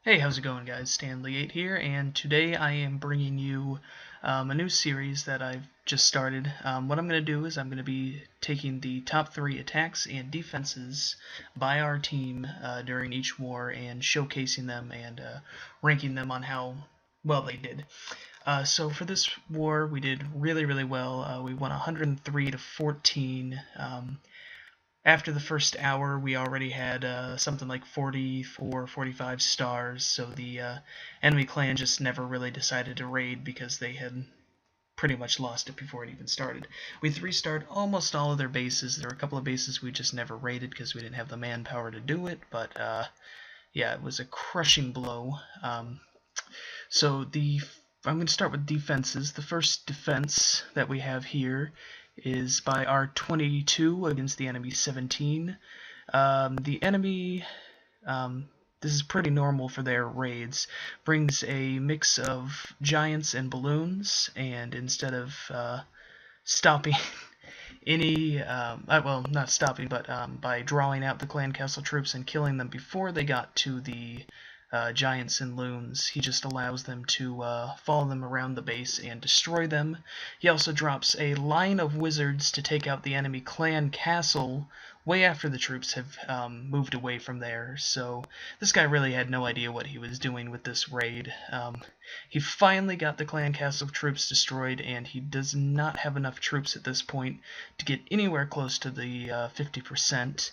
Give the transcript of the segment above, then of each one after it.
Hey, how's it going, guys? Stanlee here, and today I am bringing you a new series that I've just started. What I'm going to do is I'm going to be taking the top 3 attacks and defenses by our team during each war and showcasing them and ranking them on how well they did. So for this war, we did really well. We won 103 to 14. After the first hour, we already had something like 44, 45 stars, so the enemy clan just never really decided to raid because they had pretty much lost it before it even started. We 3-starred almost all of their bases. There were a couple of bases we just never raided because we didn't have the manpower to do it, but yeah, it was a crushing blow. So I'm going to start with defenses. The first defense that we have here is by our 22 against the enemy 17. The enemy, this is pretty normal for their raids, brings a mix of giants and balloons, and instead of stopping any, well, not stopping, but by drawing out the clan castle troops and killing them before they got to the giants and loons, he just allows them to follow them around the base and destroy them. He also drops a line of wizards to take out the enemy clan castle way after the troops have moved away from there. So this guy really had no idea what he was doing with this raid. He finally got the clan castle troops destroyed, and he does not have enough troops at this point to get anywhere close to the 50%.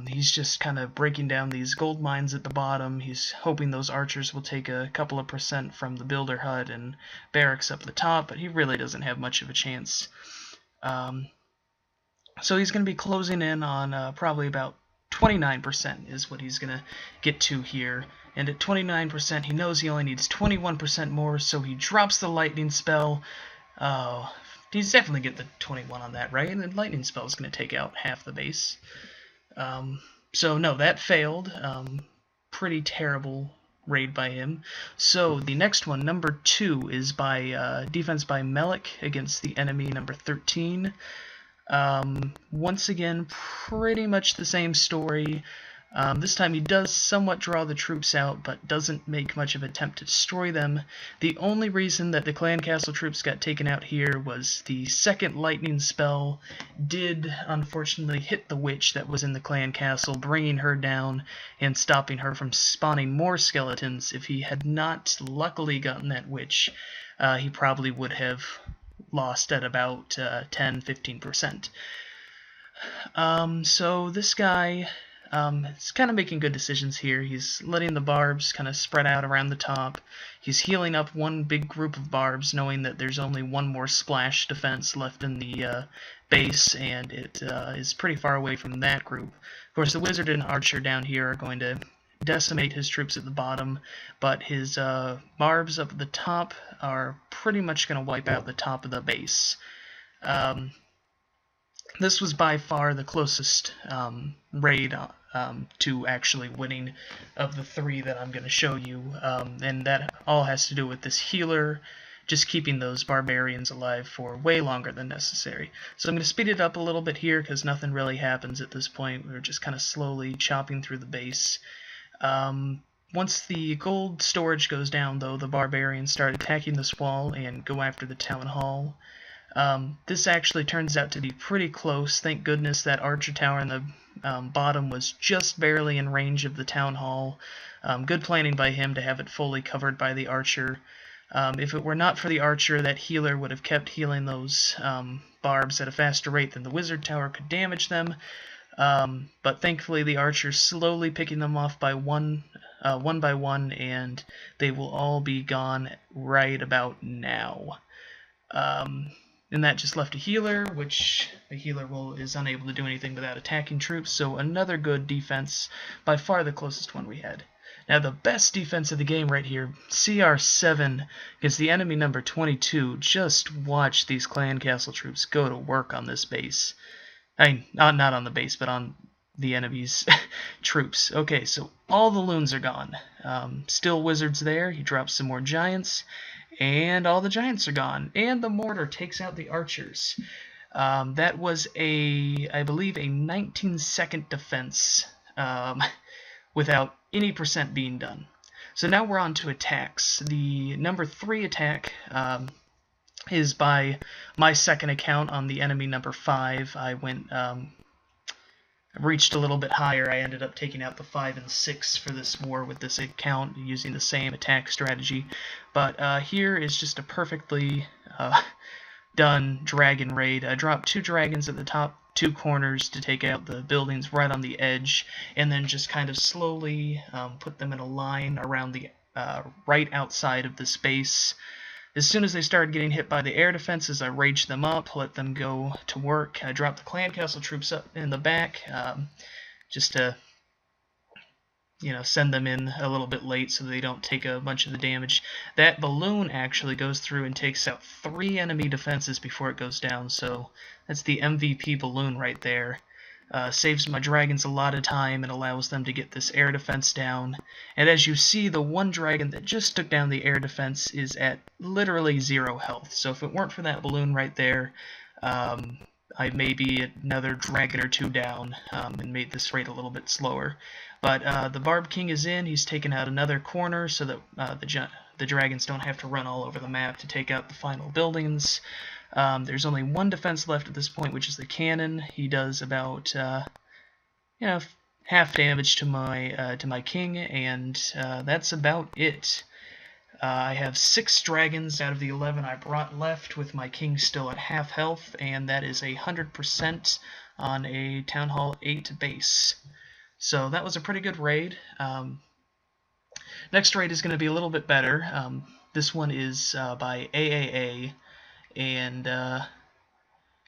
He's just kind of breaking down these gold mines at the bottom. He's hoping those archers will take a couple of percent from the builder hut and barracks up the top, but he really doesn't have much of a chance. So he's going to be closing in on probably about 29% is what he's going to get to here. And at 29%, he knows he only needs 21% more, so he drops the lightning spell. He's definitely get the 21 on that, right? And the lightning spell is going to take out half the base. So no, that failed. Pretty terrible raid by him. So the next one, number 2, is by defense by Melik against the enemy number 13. Once again, pretty much the same story. This time he does somewhat draw the troops out, but doesn't make much of an attempt to destroy them. The only reason that the clan castle troops got taken out here was the second lightning spell did unfortunately hit the witch that was in the clan castle, bringing her down and stopping her from spawning more skeletons. If he had not luckily gotten that witch, he probably would have lost at about 10-15%. So this guy is kind of making good decisions here. He's letting the barbs kind of spread out around the top. He's healing up one big group of barbs, knowing that there's only one more splash defense left in the base, and it is pretty far away from that group. Of course, the wizard and archer down here are going to decimate his troops at the bottom, but his barbs up at the top are pretty much going to wipe out the top of the base. This was by far the closest raid to actually winning of the 3 that I'm going to show you, and that all has to do with this healer just keeping those barbarians alive for way longer than necessary. So I'm going to speed it up a little bit here because nothing really happens at this point. We're just kind of slowly chopping through the base. Once the gold storage goes down, though, the barbarians start attacking this wall and go after the town hall. This actually turns out to be pretty close. Thank goodness that archer tower in the bottom was just barely in range of the town hall. Good planning by him to have it fully covered by the archer. If it were not for the archer, that healer would have kept healing those barbs at a faster rate than the wizard tower could damage them. But thankfully the archer's slowly picking them off by one by one, and they will all be gone right about now. And that just left a healer, which the healer is unable to do anything without attacking troops, so another good defense, by far the closest one we had. Now the best defense of the game right here, CR7 against the enemy number 22. Just watch these clan castle troops go to work on this base. I mean, not on the base, but on the enemy's troops. Okay, so all the loons are gone. Still wizards there. He drops some more giants, and all the giants are gone. And the mortar takes out the archers. That was I believe, a 19-second defense without any percent being done. So now we're on to attacks. The number 3 attack is by my second account on the enemy number 5. I went reached a little bit higher. I ended up taking out the 5 and 6 for this war with this account using the same attack strategy. But here is just a perfectly done dragon raid. I dropped 2 dragons at the top 2 corners to take out the buildings right on the edge, and then just kind of slowly put them in a line around the right outside of this base. As soon as they started getting hit by the air defenses, I raged them up, let them go to work. I dropped the clan castle troops up in the back, just to, send them in a little bit late so they don't take a bunch of the damage. That balloon actually goes through and takes out 3 enemy defenses before it goes down, so that's the MVP balloon right there. Saves my dragons a lot of time and allows them to get this air defense down. And as you see, the one dragon that just took down the air defense is at literally 0 health. So if it weren't for that balloon right there, I may be another dragon or 2 down and made this raid a little bit slower. But the Barb King is in. He's taken out another corner so that the dragons don't have to run all over the map to take out the final buildings. There's only 1 defense left at this point, which is the cannon. He does about half damage to my king, and that's about it. I have 6 dragons out of the 11 I brought left, with my king still at half health, and that is 100% on a Town Hall 8 base. So that was a pretty good raid. Next raid is going to be a little bit better. This one is by AAA. And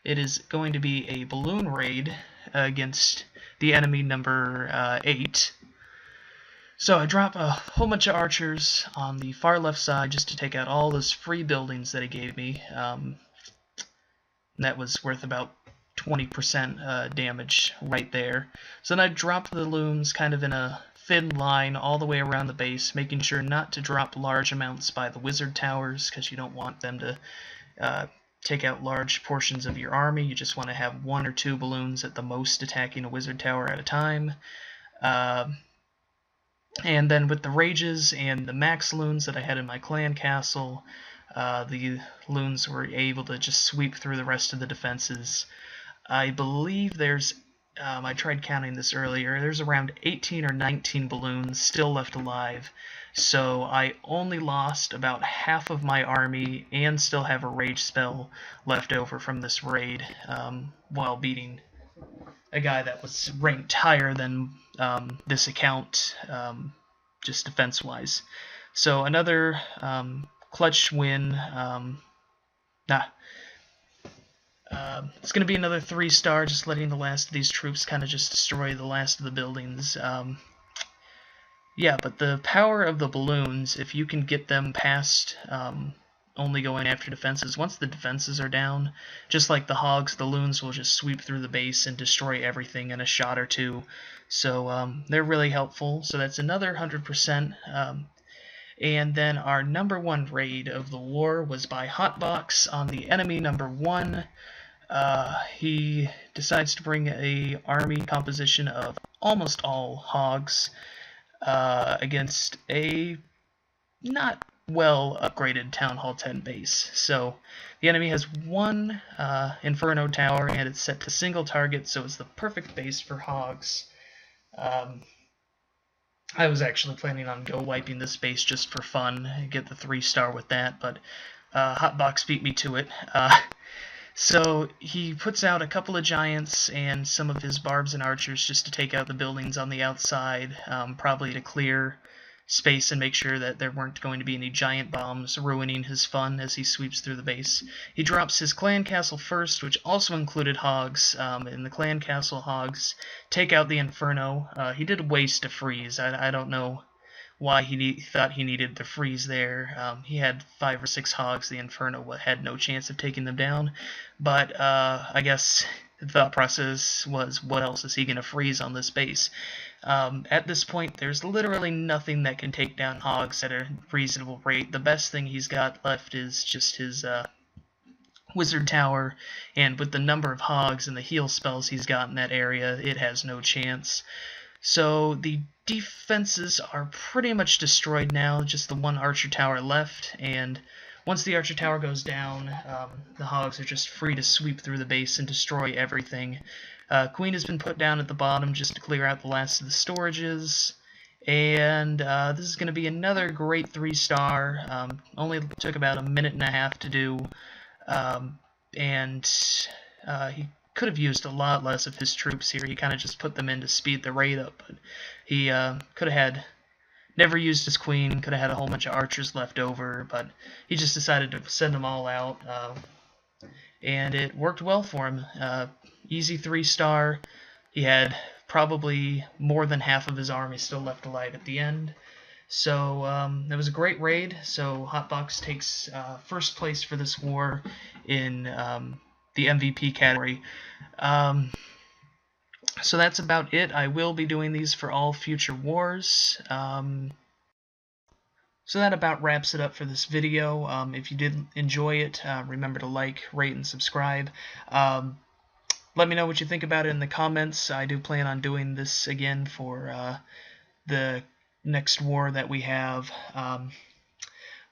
it is going to be a balloon raid against the enemy number 8. So I drop a whole bunch of archers on the far left side just to take out all those free buildings that he gave me. That was worth about 20% damage right there. So then I drop the looms kind of in a thin line all the way around the base, making sure not to drop large amounts by the wizard towers, because you don't want them to take out large portions of your army. You just want to have 1 or 2 balloons at the most attacking a wizard tower at a time. And then with the rages and the max loons that I had in my clan castle, the loons were able to just sweep through the rest of the defenses. I believe there's, I tried counting this earlier, there's around 18 or 19 balloons still left alive. So I only lost about half of my army and still have a rage spell left over from this raid, while beating a guy that was ranked higher than this account, just defense-wise. So another clutch win. It's going to be another 3-star, just letting the last of these troops kind of just destroy the last of the buildings. Yeah, but the power of the balloons, if you can get them past only going after defenses, once the defenses are down, just like the hogs, the loons will just sweep through the base and destroy everything in a shot or 2. So they're really helpful. So that's another 100%. And then our number 1 raid of the war was by iHoTBoX on the enemy number 1. He decides to bring a army composition of almost all hogs, against a not well upgraded Town Hall 10 base. So the enemy has 1 Inferno tower, and it's set to single target, so it's the perfect base for hogs. I was actually planning on wiping this base just for fun, and get the 3-star with that, but iHoTBoX beat me to it. So he puts out a couple of giants and some of his barbs and archers just to take out the buildings on the outside, probably to clear space and make sure that there weren't going to be any giant bombs ruining his fun as he sweeps through the base. He drops his clan castle first, which also included hogs, and the clan castle hogs take out the Inferno. He did waste a freeze. I don't know why he thought he needed the freeze there. He had 5 or 6 hogs. The Inferno had no chance of taking them down. But I guess the thought process was, what else is he going to freeze on this base? At this point, there's literally nothing that can take down hogs at a reasonable rate. The best thing he's got left is just his wizard tower, and with the number of hogs and the heal spells he's got in that area, it has no chance. So the defenses are pretty much destroyed now, just the one archer tower left, and once the archer tower goes down, the hogs are just free to sweep through the base and destroy everything. Queen has been put down at the bottom just to clear out the last of the storages, and this is going to be another great 3-star. Only took about a minute and a half to do, and he could have used a lot less of his troops here. He kind of just put them in to speed the raid up, but he could have never used his queen, could have had a whole bunch of archers left over, but he just decided to send them all out, and it worked well for him. Easy 3-star. He had probably more than half of his army still left alive at the end. So it was a great raid. So iHoTBoX takes first place for this war in the MVP category. So that's about it. I will be doing these for all future wars. So that about wraps it up for this video. If you did enjoy it, remember to like, rate, and subscribe. Let me know what you think about it in the comments. I do plan on doing this again for the next war that we have.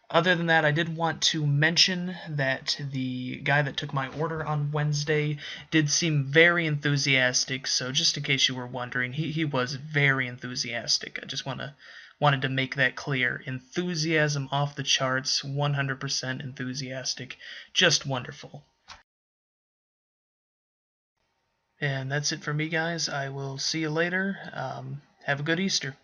Other than that, I did want to mention that the guy that took my order on Wednesday did seem very enthusiastic, so just in case you were wondering, he was very enthusiastic. I just wanted to make that clear. Enthusiasm off the charts, 100% enthusiastic. Just wonderful. And that's it for me, guys. I will see you later. Have a good Easter.